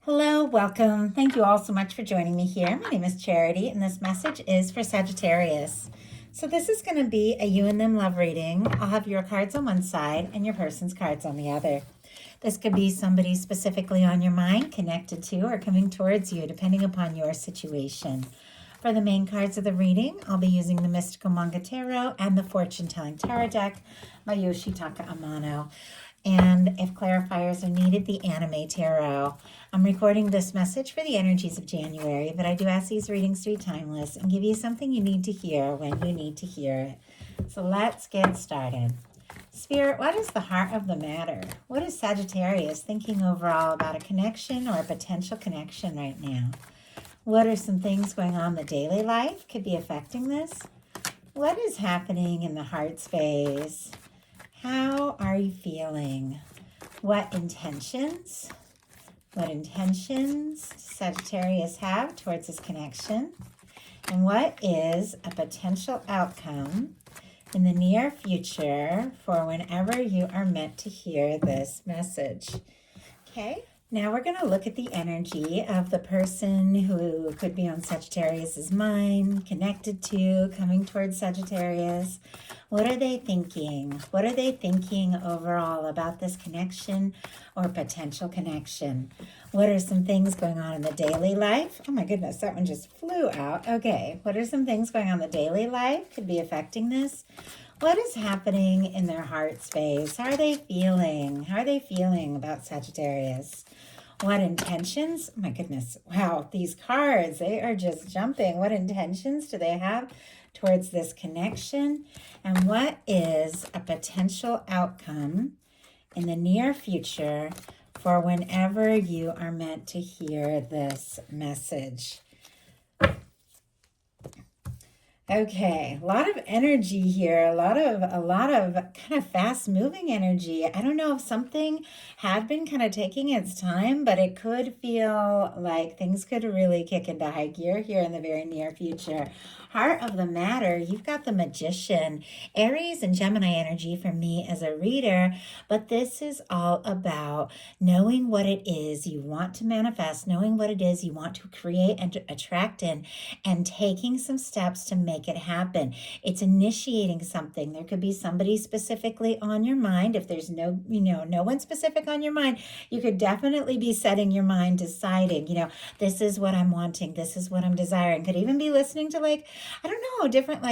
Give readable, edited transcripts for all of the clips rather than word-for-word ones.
Hello, welcome. Thank you all so much for joining me here. My name is Charity, and this message is for Sagittarius. So, this is going to be a you and them love reading. I'll have your cards on one side and your person's cards on the other. This could be somebody specifically on your mind, connected to, or coming towards you, depending upon your situation. For the main cards of the reading, I'll be using the Mystical Manga Tarot and the Fortune Telling Tarot deck by Yoshitaka Amano. And if clarifiers are needed, the Anime Tarot. I'm recording this message for the energies of January, but I do ask these readings to be timeless and give you something you need to hear when you need to hear it. So let's get started. Spirit, what is the heart of the matter? What is Sagittarius thinking overall about a connection or a potential connection right now? What are some things going on in the daily life could be affecting this? What is happening in the heart space? How are you feeling? What intentions Sagittarius have towards this connection? And what is a potential outcome in the near future for whenever you are meant to hear this message? Okay. Now we're going to look at the energy of the person who could be on Sagittarius's mind, connected to, coming towards Sagittarius. What are they thinking? What are they thinking overall about this connection or potential connection? What are some things going on in the daily life? Oh my goodness, that one just flew out. Okay, what are some things going on in the daily life could be affecting this? What is happening in their heart space? How are they feeling? How are they feeling about Sagittarius? What intentions? Oh my goodness. Wow, these cards, they are just jumping. What intentions do they have towards this connection? And what is a potential outcome in the near future for whenever you are meant to hear this message? Okay, a lot of energy here, a lot of kind of fast moving energy. I don't know if something had been kind of taking its time, but it could feel like things could really kick into high gear here in the very near future. Heart of the matter, you've got the Magician, Aries and Gemini energy for me as a reader, but this is all about knowing what it is you want to manifest, knowing what it is you want to create and to attract in, and taking some steps to make it happen. It's initiating something. There could be somebody specifically on your mind. If there's no one specific on your mind, you could definitely be setting your mind, deciding, this is what I'm wanting. This is what I'm desiring. Could even be listening to different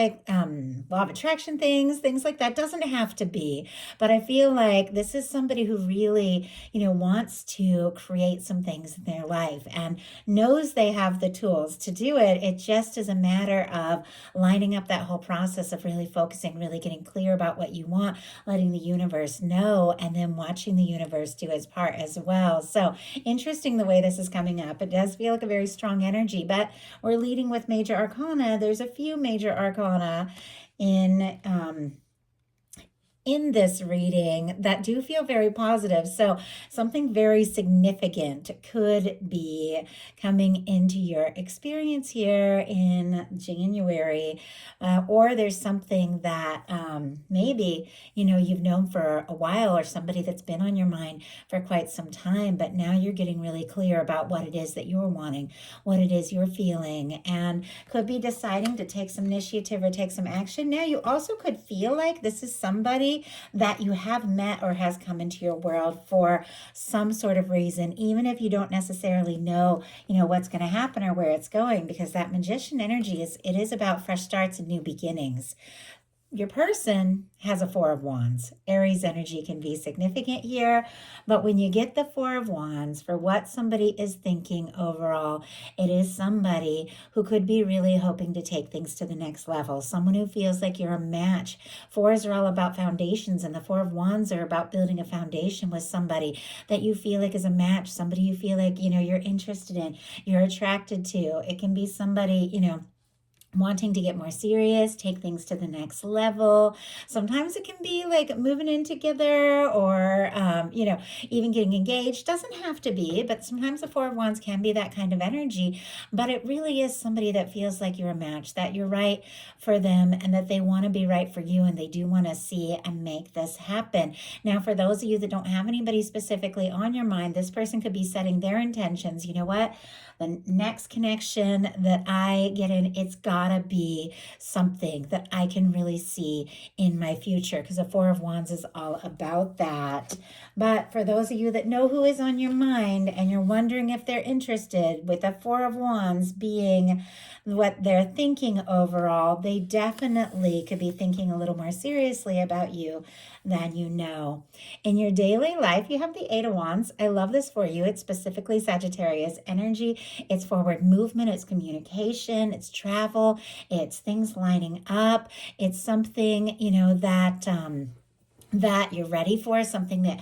law of attraction things like that. Doesn't have to be, but I feel like this is somebody who really, wants to create some things in their life and knows they have the tools to do it. It just is a matter of lining up that whole process of really focusing, really getting clear about what you want, letting the universe know, and then watching the universe do its part as well. So interesting the way this is coming up. It does feel like a very strong energy, but we're leading with major arcana. There's a few major arcana in this reading that do feel very positive. So something very significant could be coming into your experience here in January, or there's something that maybe you've known for a while, or somebody that's been on your mind for quite some time, but now you're getting really clear about what it is that you're wanting, what it is you're feeling, and could be deciding to take some initiative or take some action. Now you also could feel like this is somebody that you have met or has come into your world for some sort of reason, even if you don't necessarily know, what's going to happen or where it's going, because that Magician energy is about fresh starts and new beginnings. Your person has a Four of Wands. Aries energy can be significant here, but when you get the Four of Wands for what somebody is thinking overall, it is somebody who could be really hoping to take things to the next level. Someone who feels like you're a match. Fours are all about foundations, and the Four of Wands are about building a foundation with somebody that you feel like is a match, somebody you feel like, you're interested in, you're attracted to. It can be somebody, wanting to get more serious, take things to the next level. Sometimes it can be like moving in together or, even getting engaged. Doesn't have to be, but sometimes the Four of Wands can be that kind of energy. But it really is somebody that feels like you're a match, that you're right for them, and that they want to be right for you, and they do want to see and make this happen. Now, for those of you that don't have anybody specifically on your mind, this person could be setting their intentions. You know what? The next connection that I get in, it's gotta be something that I can really see in my future, because the Four of Wands is all about that. But for those of you that know who is on your mind and you're wondering if they're interested, with the Four of Wands being what they're thinking overall, they definitely could be thinking a little more seriously about you than you know. In your daily life, you have the Eight of Wands. I love this for you. It's specifically Sagittarius energy. It's forward movement, it's communication, it's travel, it's things lining up. It's something, that you're ready for, something that,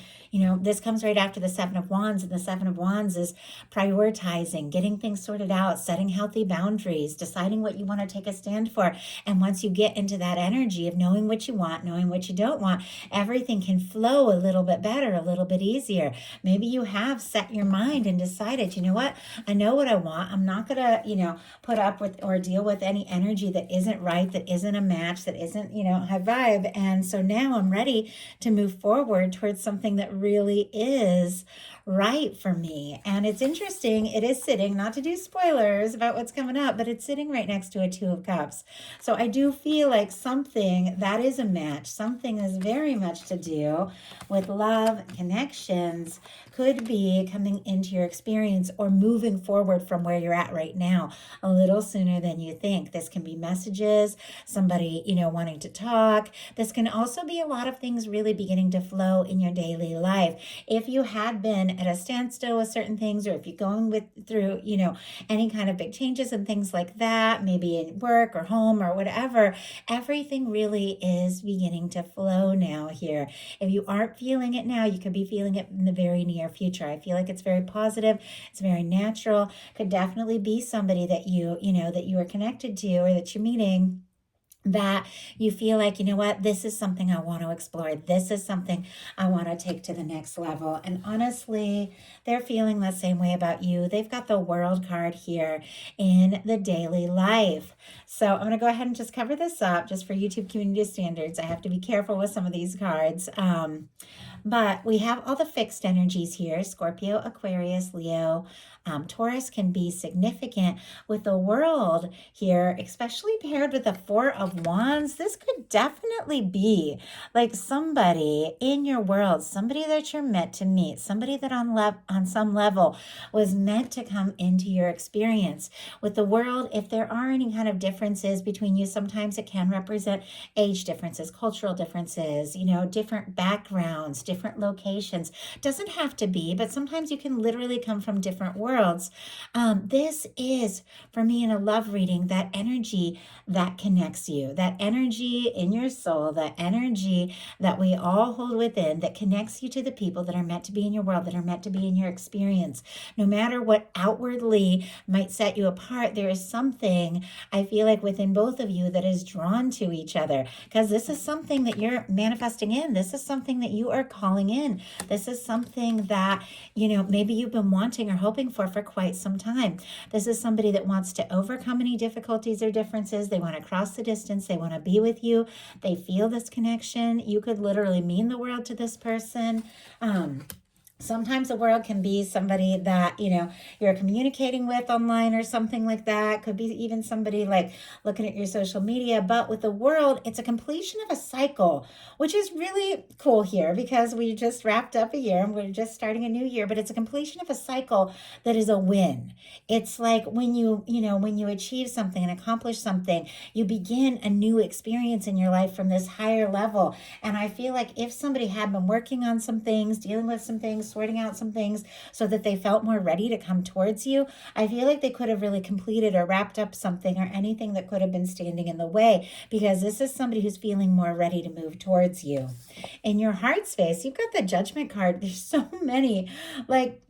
this comes right after the Seven of Wands, and the Seven of Wands is prioritizing, getting things sorted out, setting healthy boundaries, deciding what you want to take a stand for. And once you get into that energy of knowing what you want, knowing what you don't want, everything can flow a little bit better, a little bit easier. Maybe you have set your mind and decided, you know what, I know what I want. I'm not going to, put up with or deal with any energy that isn't right, that isn't a match, that isn't, high vibe. And so now I'm ready to move forward towards something that really is right for me. And it's interesting, it is sitting, not to do spoilers about what's coming up, but it's sitting right next to a Two of Cups. So I do feel like something that is a match, something is very much to do with love, connections, could be coming into your experience or moving forward from where you're at right now a little sooner than you think. This can be messages, somebody, wanting to talk. This can also be a lot of things really beginning to flow in your daily life. If you had been at a standstill with certain things, or if you're going through, any kind of big changes and things like that, maybe in work or home or whatever, everything really is beginning to flow now here. If you aren't feeling it now, you could be feeling it in the very near future. I feel like it's very positive. It's very natural. Could definitely be somebody that that you are connected to or that you're meeting, that you feel like, you know what, this is something I want to explore. This is something I want to take to the next level. And honestly, they're feeling the same way about you. They've got the World card here in the daily life. So I'm going to go ahead and just cover this up just for YouTube community standards. I have to be careful with some of these cards. But we have all the fixed energies here: Scorpio, Aquarius, Leo. Taurus can be significant with the World here, especially paired with the Four of Wands. This could definitely be like somebody in your world, somebody that you're meant to meet, somebody that on some level was meant to come into your experience. With the World, if there are any kind of differences between you, sometimes it can represent age differences, cultural differences, different backgrounds, different locations. Doesn't have to be, but sometimes you can literally come from different worlds. This is, for me, in a love reading, that energy that connects you, that energy in your soul, that energy that we all hold within, that connects you to the people that are meant to be in your world, that are meant to be in your experience. No matter what outwardly might set you apart, there is something, I feel like, within both of you that is drawn to each other, because this is something that you're manifesting in. This is something that you are calling in. This is something that, maybe you've been wanting or hoping for quite some time. This is somebody that wants to overcome any difficulties or differences. They want to cross the distance. They want to be with you. They feel this connection. You could literally mean the world to this person. Sometimes the World can be somebody that, you're communicating with online or something like that. Could be even somebody like looking at your social media. But with the World, it's a completion of a cycle, which is really cool here because we just wrapped up a year and we're just starting a new year. But it's a completion of a cycle that is a win. It's like when when you achieve something and accomplish something, you begin a new experience in your life from this higher level. And I feel like if somebody had been working on some things, dealing with some things, sorting out some things so that they felt more ready to come towards you, I feel like they could have really completed or wrapped up something or anything that could have been standing in the way, because this is somebody who's feeling more ready to move towards you. In your heart space, you've got the Judgment card. There's so many, like,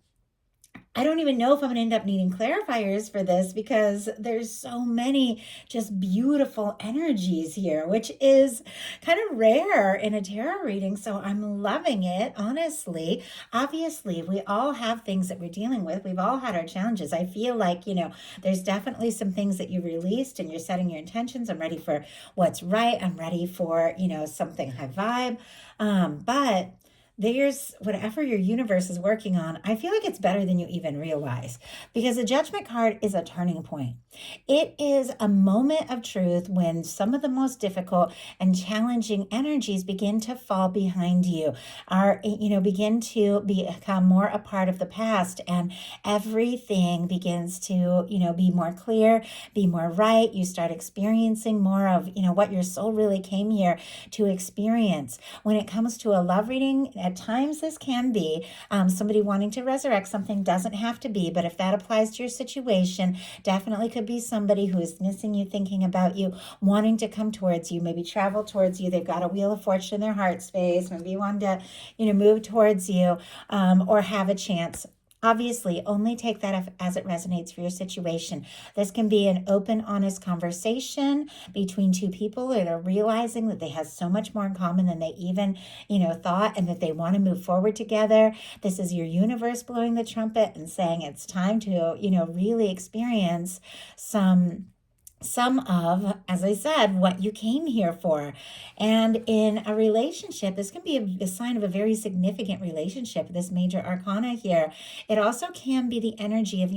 I don't even know if I'm going to end up needing clarifiers for this because there's so many just beautiful energies here, which is kind of rare in a tarot reading. So I'm loving it, honestly. Obviously, we all have things that we're dealing with. We've all had our challenges. I feel like, there's definitely some things that you released and you're setting your intentions. I'm ready for what's right. I'm ready for, something high vibe. But there's whatever your universe is working on, I feel like it's better than you even realize because the judgment card is a turning point. It is a moment of truth when some of the most difficult and challenging energies begin to fall behind you, begin to become more a part of the past, and everything begins to, be more clear, be more right. You start experiencing more of, what your soul really came here to experience. When it comes to a love reading, at times this can be somebody wanting to resurrect something. Doesn't have to be, but if that applies to your situation, definitely could be somebody who is missing you, thinking about you, wanting to come towards you, maybe travel towards you. They've got a wheel of fortune in their heart space. Maybe you want to, move towards you, or have a chance. Obviously, only take that as it resonates for your situation. This can be an open, honest conversation between two people that are realizing that they have so much more in common than they even, thought, and that they want to move forward together. This is your universe blowing the trumpet and saying it's time to, really experience some of, as I said, what you came here for. And in a relationship, this can be a sign of a very significant relationship, this major arcana here. It also can be the energy of,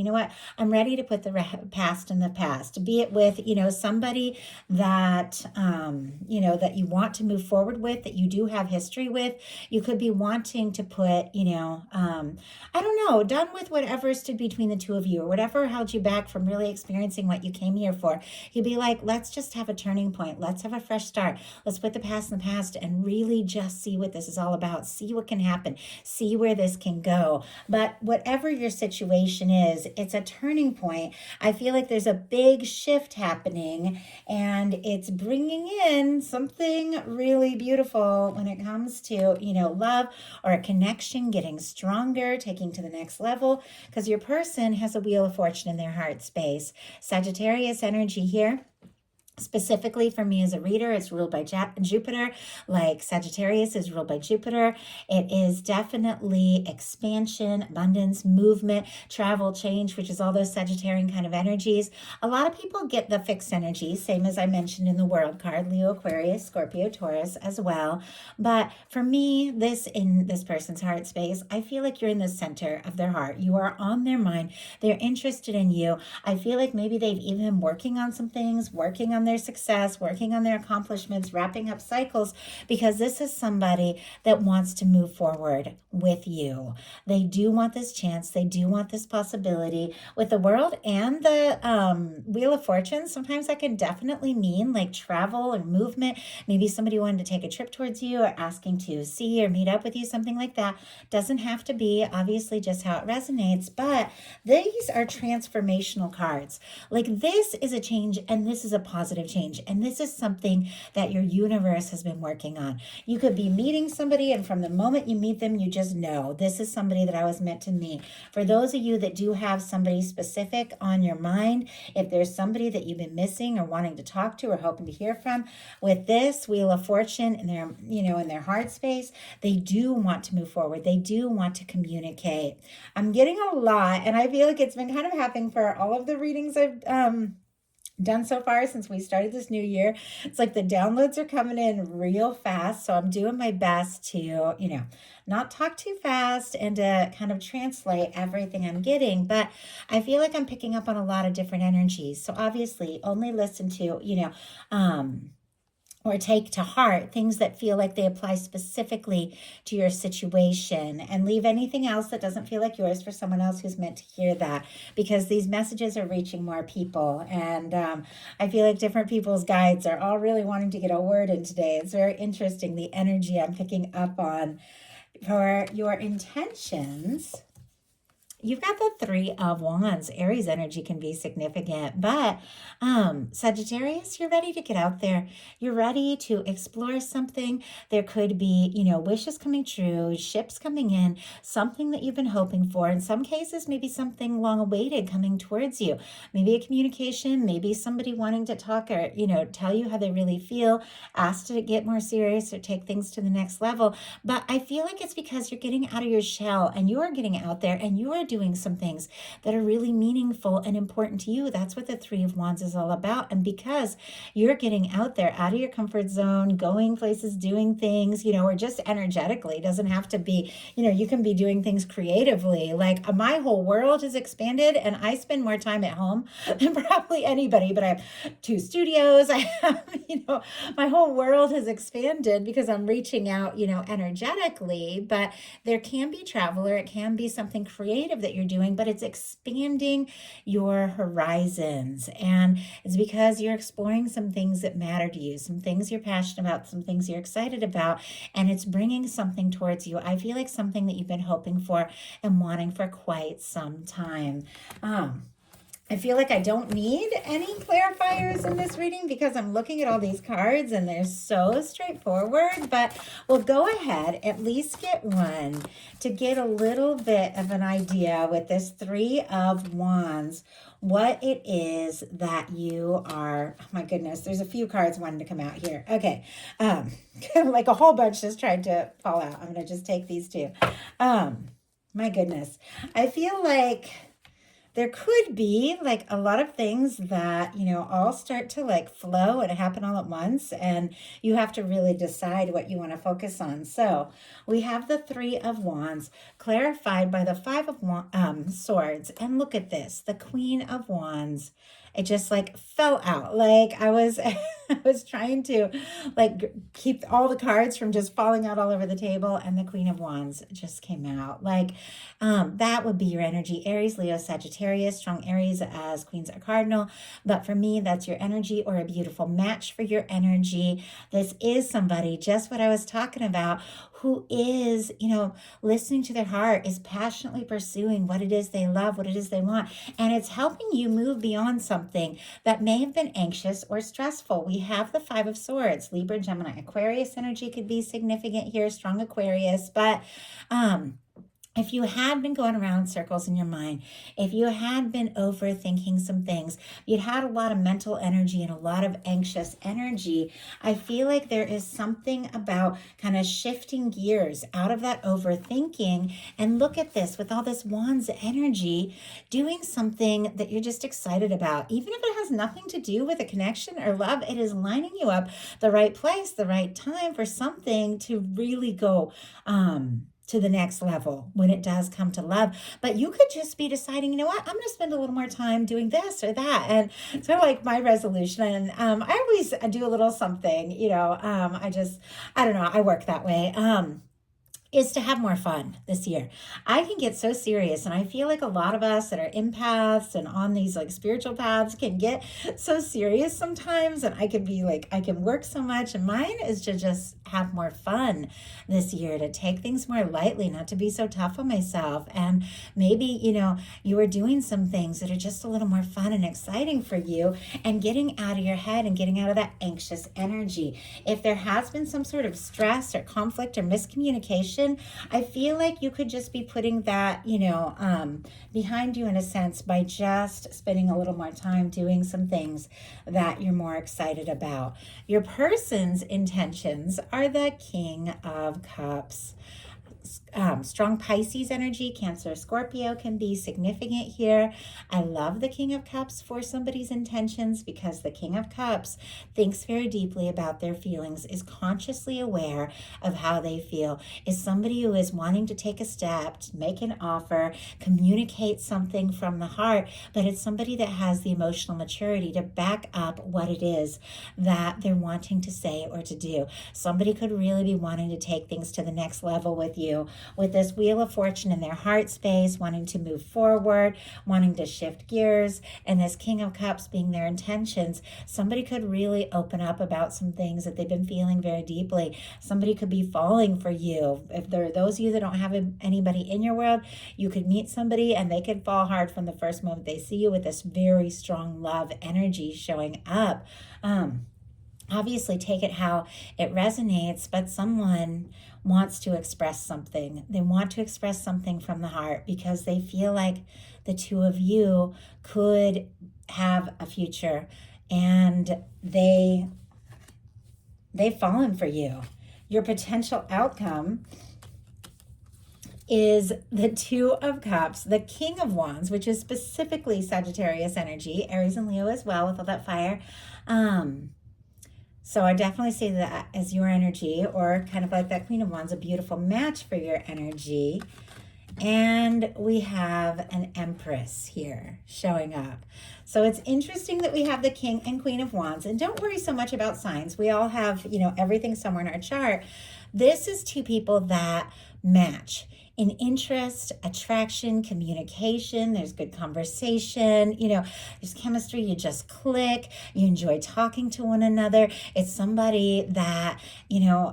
I'm ready to put the past in the past, be it with, somebody that, that you want to move forward with, that you do have history with. You could be wanting to put, I don't know, done with whatever stood between the two of you or whatever held you back from really experiencing what you came here for. You'd be like, let's just have a turning point. Let's have a fresh start. Let's put the past in the past and really just see what this is all about. See what can happen. See where this can go. But whatever your situation is, it's a turning point. I feel like there's a big shift happening and it's bringing in something really beautiful when it comes to, love or a connection getting stronger, taking to the next level, because your person has a wheel of fortune in their heart space. Sagittarius energy here. Specifically for me as a reader, it's ruled by Jupiter, like Sagittarius is ruled by Jupiter. It is definitely expansion, abundance, movement, travel, change, which is all those Sagittarian kind of energies. A lot of people get the fixed energy, same as I mentioned in the world card, Leo, Aquarius, Scorpio, Taurus as well. But for me, in this person's heart space, I feel like you're in the center of their heart. You are on their mind. They're interested in you. I feel like maybe they've even been working on some things, working on their success, working on their accomplishments, wrapping up cycles, because this is somebody that wants to move forward with you. They do want this chance. They do want this possibility with the world and the Wheel of Fortune. Sometimes that can definitely mean like travel or movement. Maybe somebody wanted to take a trip towards you or asking to see or meet up with you, something like that. Doesn't have to be, obviously, just how it resonates, but these are transformational cards. Like this is a change and this is a positive change. And this is something that your universe has been working on. You could be meeting somebody and from the moment you meet them, you just know this is somebody that I was meant to meet. For those of you that do have somebody specific on your mind, if there's somebody that you've been missing or wanting to talk to or hoping to hear from, with this Wheel of Fortune in their, in their heart space, they do want to move forward. They do want to communicate. I'm getting a lot, and I feel like it's been kind of happening for all of the readings I've done so far since we started this new year. It's like the downloads are coming in real fast. So I'm doing my best to, not talk too fast and to kind of translate everything I'm getting. But I feel like I'm picking up on a lot of different energies. So obviously only listen to, or take to heart things that feel like they apply specifically to your situation, and leave anything else that doesn't feel like yours for someone else who's meant to hear that, because these messages are reaching more people. And I feel like different people's guides are all really wanting to get a word in today. It's very interesting, the energy I'm picking up on for your intentions You've got the Three of Wands. Aries energy can be significant, but Sagittarius, you're ready to get out there. You're ready to explore something. There could be, wishes coming true, ships coming in, something that you've been hoping for. In some cases, maybe something long awaited coming towards you. Maybe a communication, maybe somebody wanting to talk or, tell you how they really feel, ask to get more serious or take things to the next level. But I feel like it's because you're getting out of your shell and you are getting out there and you are doing some things that are really meaningful and important to you. That's what the Three of Wands is all about. And because you're getting out there, out of your comfort zone, going places, doing things, or just energetically, it doesn't have to be, you can be doing things creatively. Like my whole world has expanded and I spend more time at home than probably anybody, but I have 2 studios. I have, my whole world has expanded because I'm reaching out, energetically, but there can be travel or it can be something creative that you're doing, but it's expanding your horizons. And it's because you're exploring some things that matter to you, some things you're passionate about, some things you're excited about, and it's bringing something towards you. I feel like something that you've been hoping for and wanting for quite some time. I feel like I don't need any clarifiers in this reading because I'm looking at all these cards and they're so straightforward, but we'll go ahead, at least get one to get a little bit of an idea with this Three of Wands, what it is that you are. Oh my goodness, there's a few cards wanting to come out here. Okay, like a whole bunch just tried to fall out. I'm going to just take these two. My goodness, I feel like there could be like a lot of things that, all start to like flow and happen all at once. And you have to really decide what you want to focus on. So we have the Three of Wands clarified by the Five of Swords. And look at this, the Queen of Wands. It just like fell out. Like I was trying to like keep all the cards from just falling out all over the table, and the Queen of Wands just came out. Like that would be your energy. Aries, Leo, Sagittarius, strong Aries as Queen's a cardinal. But for me, that's your energy or a beautiful match for your energy. This is somebody, just what I was talking about, who is, listening to their heart, is passionately pursuing what it is they love, what it is they want. And it's helping you move beyond something that may have been anxious or stressful. We have the Five of Swords, Libra, Gemini, Aquarius energy could be significant here, strong Aquarius, but, if you had been going around in circles in your mind, if you had been overthinking some things, you'd had a lot of mental energy and a lot of anxious energy, I feel like there is something about kind of shifting gears out of that overthinking. And look at this, with all this Wands energy, doing something that you're just excited about. Even if it has nothing to do with a connection or love, it is lining you up the right place, the right time for something to really go, to the next level when it does come to love. But you could just be deciding, I'm going to spend a little more time doing this or that. And it's kind of like my resolution. And I always do a little something, I don't know, I work that way. Is to have more fun this year. I can get so serious, and I feel like a lot of us that are empaths and on these like spiritual paths can get so serious sometimes, and I can be like, I can work so much, and mine is to just have more fun this year, to take things more lightly, not to be so tough on myself. And maybe, you are doing some things that are just a little more fun and exciting for you, and getting out of your head and getting out of that anxious energy. If there has been some sort of stress or conflict or miscommunication, I feel like you could just be putting that, behind you in a sense by just spending a little more time doing some things that you're more excited about. Your person's intentions are the King of Cups. Strong Pisces energy, Cancer, Scorpio can be significant here. I love the King of Cups for somebody's intentions because the King of Cups thinks very deeply about their feelings, is consciously aware of how they feel, is somebody who is wanting to take a step, to make an offer, communicate something from the heart, but it's somebody that has the emotional maturity to back up what it is that they're wanting to say or to do. Somebody could really be wanting to take things to the next level with you you with this Wheel of Fortune in their heart space, wanting to move forward, wanting to shift gears, and this King of Cups being their intentions. Somebody could really open up about some things that they've been feeling very deeply. Somebody could be falling for you. If there are those of you that don't have anybody in your world, you could meet somebody and they could fall hard from the first moment they see you with this very strong love energy showing up. Obviously, take it how it resonates, but someone wants to express something. They want to express something from the heart because they feel like the two of you could have a future, and they've fallen for you. Your potential outcome is the Two of Cups, the King of Wands, which is specifically Sagittarius energy, Aries and Leo as well with all that fire. So I definitely see that as your energy, or kind of like that Queen of Wands, a beautiful match for your energy. And we have an Empress here showing up. So it's interesting that we have the King and Queen of Wands. And don't worry so much about signs. We all have, everything somewhere in our chart. This is two people that match in interest, attraction, communication. There's good conversation, there's chemistry. You just click. You enjoy talking to one another. It's somebody that,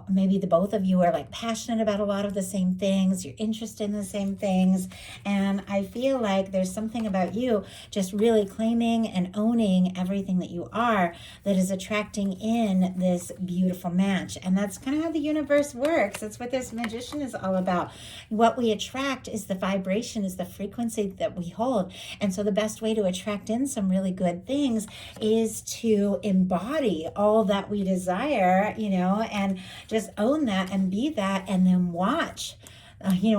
maybe the both of you are like passionate about a lot of the same things. You're interested in the same things. And I feel like there's something about you just really claiming and owning everything that you are that is attracting in this beautiful match. And that's kind of how the universe works. That's what this Magician is all about. What we attract is the vibration, is the frequency that we hold. And so the best way to attract in some really good things is to embody all that we desire, and just own that and be that, and then watch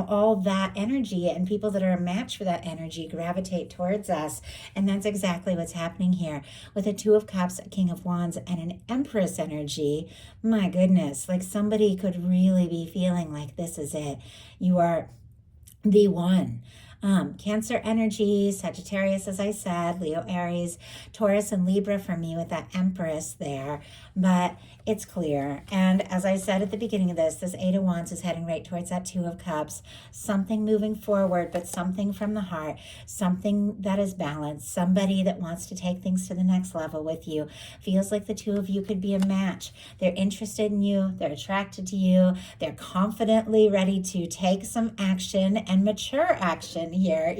all that energy and people that are a match for that energy gravitate towards us. And that's exactly what's happening here with a Two of Cups, a King of Wands, and an Empress energy. My goodness, like somebody could really be feeling like this is it. You are the one. Cancer energy, Sagittarius, as I said, Leo, Aries, Taurus, and Libra for me with that Empress there. But it's clear. And as I said at the beginning of this Eight of Wands is heading right towards that Two of Cups. Something moving forward, but something from the heart, something that is balanced, somebody that wants to take things to the next level with you. Feels like the two of you could be a match. They're interested in you. They're attracted to you. They're confidently ready to take some action and mature action here.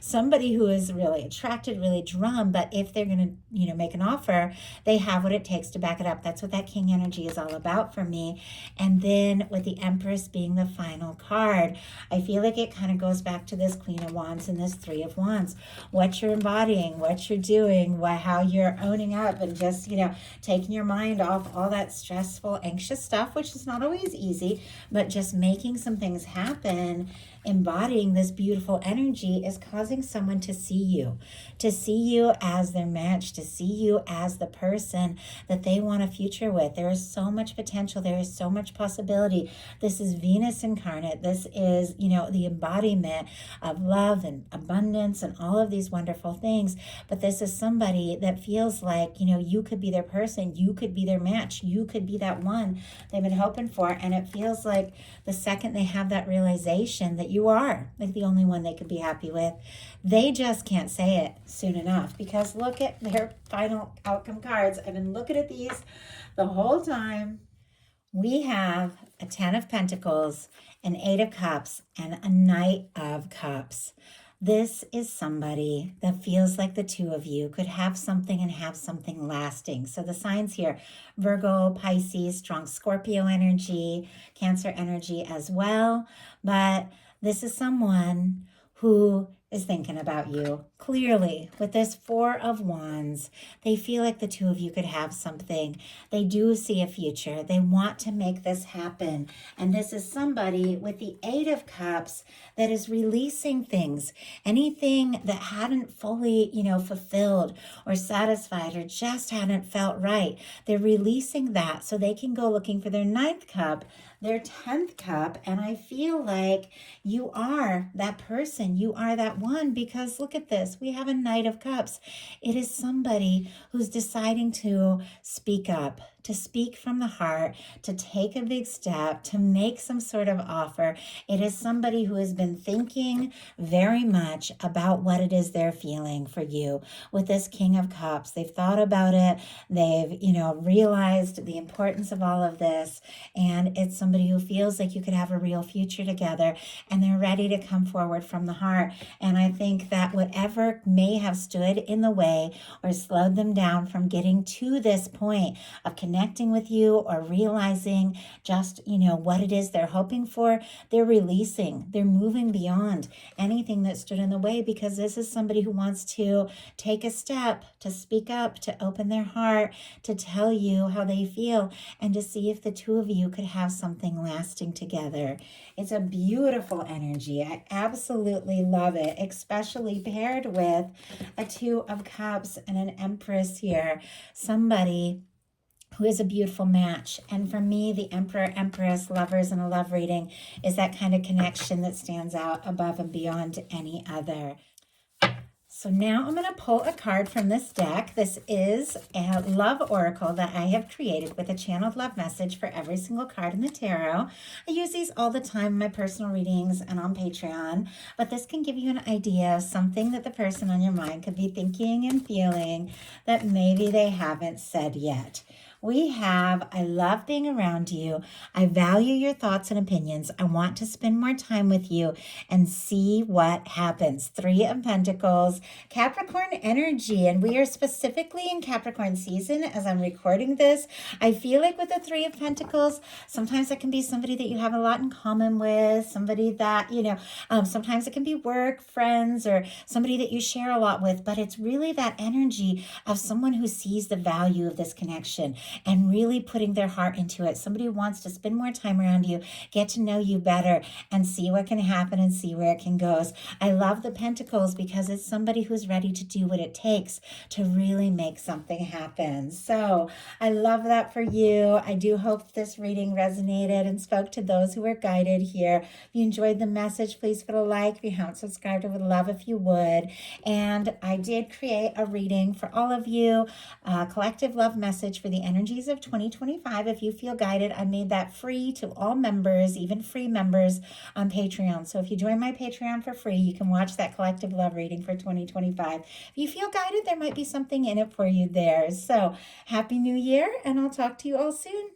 Somebody who is really attracted, really drawn, but if they're going to, make an offer, they have what it takes to back it up. That's what that King energy is all about for me. And then with the Empress being the final card, I feel like it kind of goes back to this Queen of Wands and this Three of Wands. What you're embodying, what you're doing, how you're owning up and just, taking your mind off all that stressful, anxious stuff, which is not always easy, but just making some things happen. Embodying this beautiful energy is causing someone to see you as their match, to see you as the person that they want a future with. There is so much potential. There is so much possibility. This is Venus incarnate. This is, the embodiment of love and abundance and all of these wonderful things. But this is somebody that feels like, you could be their person. You could be their match. You could be that one they've been hoping for. And it feels like the second they have that realization that you are like the only one they could be happy with, they just can't say it soon enough, because look at their final outcome cards. I've been looking at these the whole time. We have a 10 of Pentacles, an 8 of Cups, and a Knight of Cups. This is somebody that feels like the two of you could have something and have something lasting. So the signs here, Virgo, Pisces, strong Scorpio energy, Cancer energy as well. But this is someone who is thinking about you. Clearly, with this Four of Wands, they feel like the two of you could have something. They do see a future. They want to make this happen. And this is somebody with the Eight of Cups that is releasing things. Anything that hadn't fully, fulfilled or satisfied or just hadn't felt right. They're releasing that so they can go looking for their ninth cup, their 10th cup, and I feel like you are that person. You are that one, because look at this. We have a Knight of Cups. It is somebody who's deciding to speak up, to speak from the heart, to take a big step, to make some sort of offer. It is somebody who has been thinking very much about what it is they're feeling for you with this King of Cups. They've thought about it. They've, realized the importance of all of this. And it's somebody who feels like you could have a real future together, and they're ready to come forward from the heart. And I think that whatever may have stood in the way or slowed them down from getting to this point of connecting with you or realizing just, what it is they're hoping for, they're releasing, they're moving beyond anything that stood in the way, because this is somebody who wants to take a step, to speak up, to open their heart, to tell you how they feel, and to see if the two of you could have something lasting together. It's a beautiful energy. I absolutely love it, especially paired with a Two of Cups and an Empress here. Somebody who is a beautiful match. And for me, the Emperor, Empress, lovers in a love reading is that kind of connection that stands out above and beyond any other. So now I'm going to pull a card from this deck. This is a love oracle that I have created with a channeled love message for every single card in the tarot. I use these all the time in my personal readings and on Patreon, but this can give you an idea of something that the person on your mind could be thinking and feeling that maybe they haven't said yet. We have, I love being around you. I value your thoughts and opinions. I want to spend more time with you and see what happens. Three of Pentacles, Capricorn energy, and we are specifically in Capricorn season as I'm recording this. I feel like with the Three of Pentacles, sometimes it can be somebody that you have a lot in common with, somebody that, sometimes it can be work, friends, or somebody that you share a lot with, but it's really that energy of someone who sees the value of this connection and really putting their heart into it. Somebody who wants to spend more time around you, get to know you better, and see what can happen and see where it can go. I love the Pentacles because it's somebody who's ready to do what it takes to really make something happen. So I love that for you. I do hope this reading resonated and spoke to those who were guided here. If you enjoyed the message, please put a like. If you haven't subscribed, I would love if you would. And I did create a reading for all of you, a collective love message for the energies of 2025. If you feel guided, I made that free to all members, even free members on Patreon. So if you join my Patreon for free, you can watch that collective love reading for 2025. If you feel guided, there might be something in it for you there. So happy New Year, and I'll talk to you all soon.